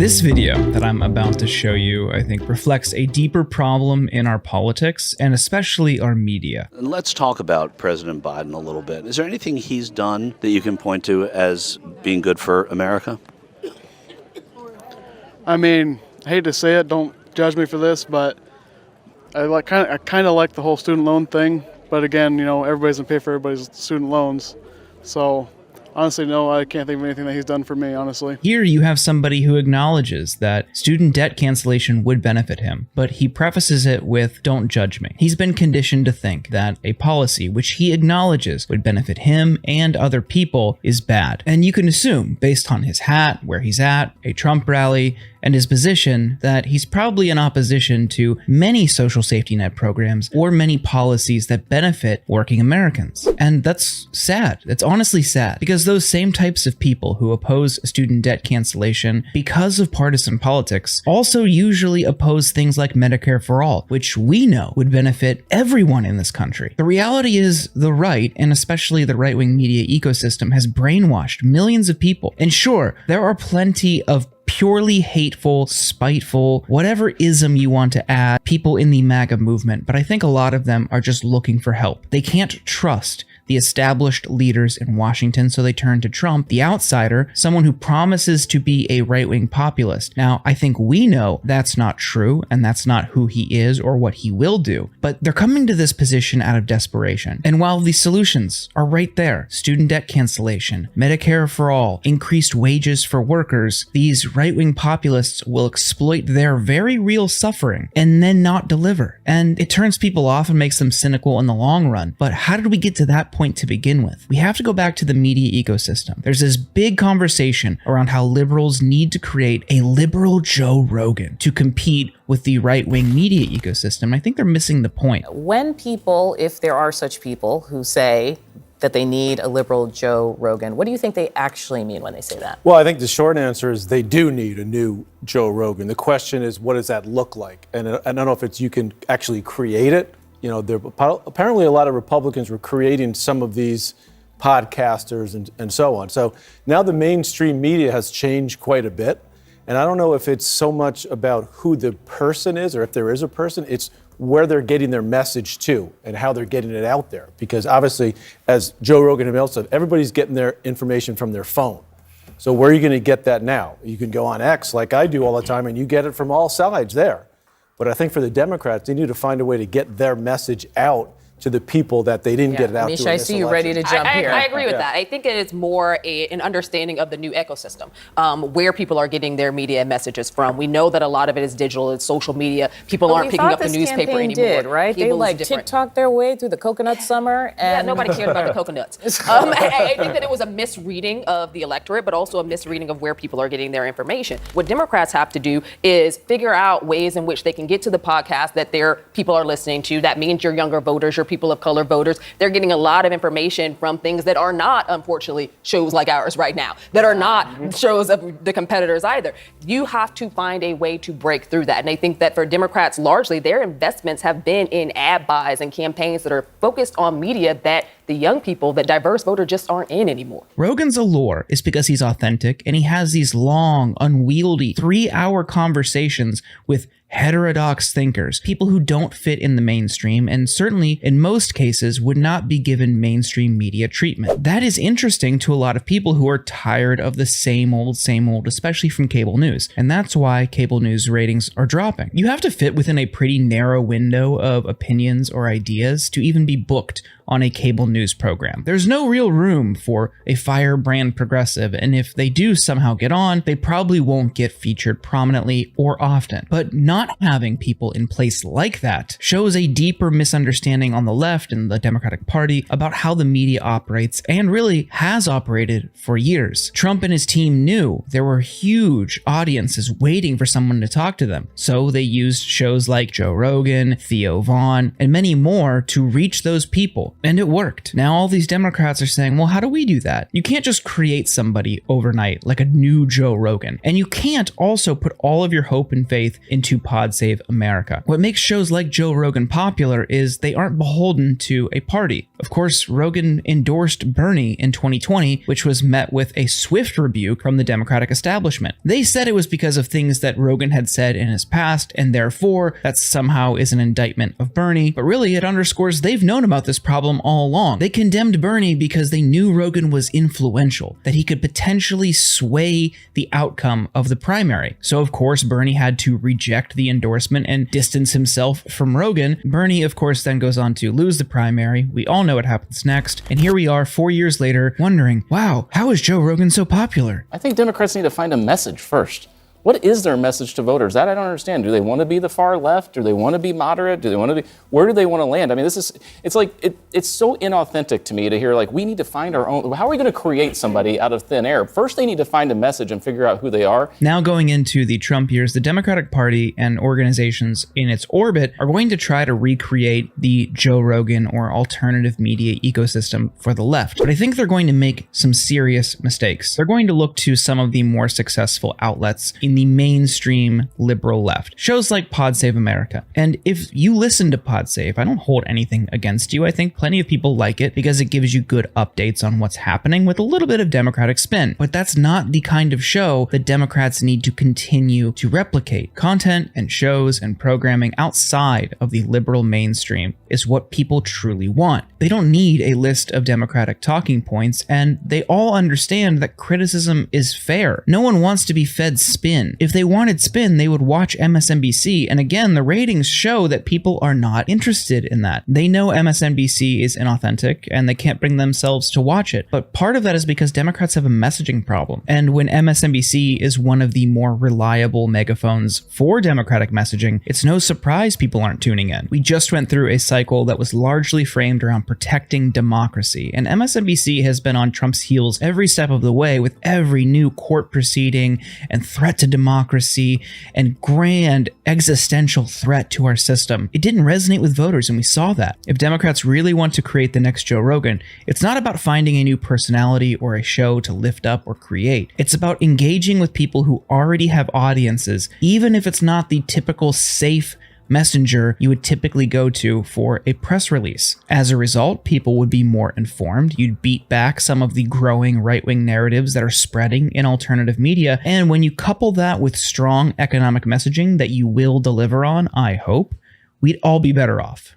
This video that I'm about to show you, I think, reflects a deeper problem in our politics and especially our media. And let's talk about President Biden a little bit. Is there anything he's done that you can point to as being good for America? I mean, I hate to say it, don't judge me for this, but I kind of like the whole student loan thing. But again, you know, everybody's gonna pay for everybody's student loans. So honestly, no, I can't think of anything that he's done for me, honestly. Here you have somebody who acknowledges that student debt cancellation would benefit him, but he prefaces it with, "Don't judge me." He's been conditioned to think that a policy which he acknowledges would benefit him and other people is bad. And you can assume, based on his hat, where he's at, a Trump rally, and his position, that he's probably in opposition to many social safety net programs or many policies that benefit working Americans. And that's sad. That's honestly sad, because those same types of people who oppose student debt cancellation because of partisan politics also usually oppose things like Medicare for All, which we know would benefit everyone in this country. The reality is the right, and especially the right-wing media ecosystem, has brainwashed millions of people. And sure, there are plenty of purely hateful, spiteful, whatever ism you want to add, people in the MAGA movement, but I think a lot of them are just looking for help. They can't trust the established leaders in Washington, so they turn to Trump, the outsider, someone who promises to be a right-wing populist. Now, I think we know that's not true, and that's not who he is or what he will do, but they're coming to this position out of desperation. And while the solutions are right there, student debt cancellation, Medicare for All, increased wages for workers, these right-wing populists will exploit their very real suffering and then not deliver. And it turns people off and makes them cynical in the long run. But how did we get to that point to begin with? We have to go back to the media ecosystem. There's this big conversation around how liberals need to create a liberal Joe Rogan to compete with the right-wing media ecosystem. I think they're missing the point. When people, if there are such people who say that they need a liberal Joe Rogan, what do you think they actually mean when they say that? Well, I think the short answer is they do need a new Joe Rogan. The question is, what does that look like? And I don't know if you can actually create it. You know, apparently a lot of Republicans were creating some of these podcasters and so on. So now the mainstream media has changed quite a bit. And I don't know if it's so much about who the person is or if there is a person, it's where they're getting their message to and how they're getting it out there. Because obviously, as Joe Rogan himself said, everybody's getting their information from their phone. So where are you going to get that now? You can go on X like I do all the time and you get it from all sides there. But I think for the Democrats, they need to find a way to get their message out to the people that they didn't get it out to. Misha, I see you ready to jump here. I agree with that. I think it's more an understanding of the new ecosystem, where people are getting their media messages from. We know that a lot of it is digital, it's social media. People aren't picking up the newspaper anymore. Did, right? They like TikTok their way through the coconut summer. And yeah, nobody cared about the coconuts. I think that it was a misreading of the electorate, but also a misreading of where people are getting their information. What Democrats have to do is figure out ways in which they can get to the podcast that their people are listening to. That means your younger voters, your people of color voters. They're getting a lot of information from things that are not, unfortunately, shows like ours right now, that are not shows of the competitors either. You have to find a way to break through that. And I think that for Democrats, largely, their investments have been in ad buys and campaigns that are focused on media that the young people, that diverse voter just aren't in anymore. Rogan's allure is because he's authentic and he has these long, unwieldy, 3-hour conversations with heterodox thinkers, people who don't fit in the mainstream and certainly in most cases would not be given mainstream media treatment. That is interesting to a lot of people who are tired of the same old, especially from cable news. And that's why cable news ratings are dropping. You have to fit within a pretty narrow window of opinions or ideas to even be booked on a cable news program. There's no real room for a firebrand progressive, and if they do somehow get on, they probably won't get featured prominently or often. But not having people in place like that shows a deeper misunderstanding on the left and the Democratic Party about how the media operates and really has operated for years. Trump and his team knew there were huge audiences waiting for someone to talk to them, so they used shows like Joe Rogan, Theo Vaughn, and many more to reach those people. And it worked. Now all these Democrats are saying, well, how do we do that? You can't just create somebody overnight like a new Joe Rogan. And you can't also put all of your hope and faith into Pod Save America. What makes shows like Joe Rogan popular is they aren't beholden to a party. Of course, Rogan endorsed Bernie in 2020, which was met with a swift rebuke from the Democratic establishment. They said it was because of things that Rogan had said in his past, and therefore that somehow is an indictment of Bernie. But really, it underscores they've known about this problem all along. They condemned Bernie because they knew Rogan was influential, that he could potentially sway the outcome of the primary. So of course, Bernie had to reject the endorsement and distance himself from Rogan. Bernie, of course, then goes on to lose the primary. We all know what happens next. And here we are 4 years later wondering, wow, how is Joe Rogan so popular? I think Democrats need to find a message first. What is their message to voters? That I don't understand. Do they want to be the far left? Do they want to be moderate? Do they want to be, where do they want to land? I mean, it's so inauthentic to me to hear like, we need to find our own, how are we going to create somebody out of thin air? First, they need to find a message and figure out who they are. Now going into the Trump years, the Democratic Party and organizations in its orbit are going to try to recreate the Joe Rogan or alternative media ecosystem for the left. But I think they're going to make some serious mistakes. They're going to look to some of the more successful outlets in the mainstream liberal left. Shows like Pod Save America. And if you listen to Pod Save, I don't hold anything against you. I think plenty of people like it because it gives you good updates on what's happening with a little bit of Democratic spin. But that's not the kind of show that Democrats need to continue to replicate. Content and shows and programming outside of the liberal mainstream is what people truly want. They don't need a list of Democratic talking points, and they all understand that criticism is fair. No one wants to be fed spin. If they wanted spin, they would watch MSNBC, and again, the ratings show that people are not interested in that. They know MSNBC is inauthentic, and they can't bring themselves to watch it, but part of that is because Democrats have a messaging problem, and when MSNBC is one of the more reliable megaphones for Democratic messaging, it's no surprise people aren't tuning in. We just went through a cycle that was largely framed around protecting democracy, and MSNBC has been on Trump's heels every step of the way with every new court proceeding and threat to democracy and grand existential threat to our system. It didn't resonate with voters, and we saw that. If Democrats really want to create the next Joe Rogan, it's not about finding a new personality or a show to lift up or create. It's about engaging with people who already have audiences, even if it's not the typical safe messenger you would typically go to for a press release. As a result, people would be more informed. You'd beat back some of the growing right-wing narratives that are spreading in alternative media. And when you couple that with strong economic messaging that you will deliver on, I hope, we'd all be better off.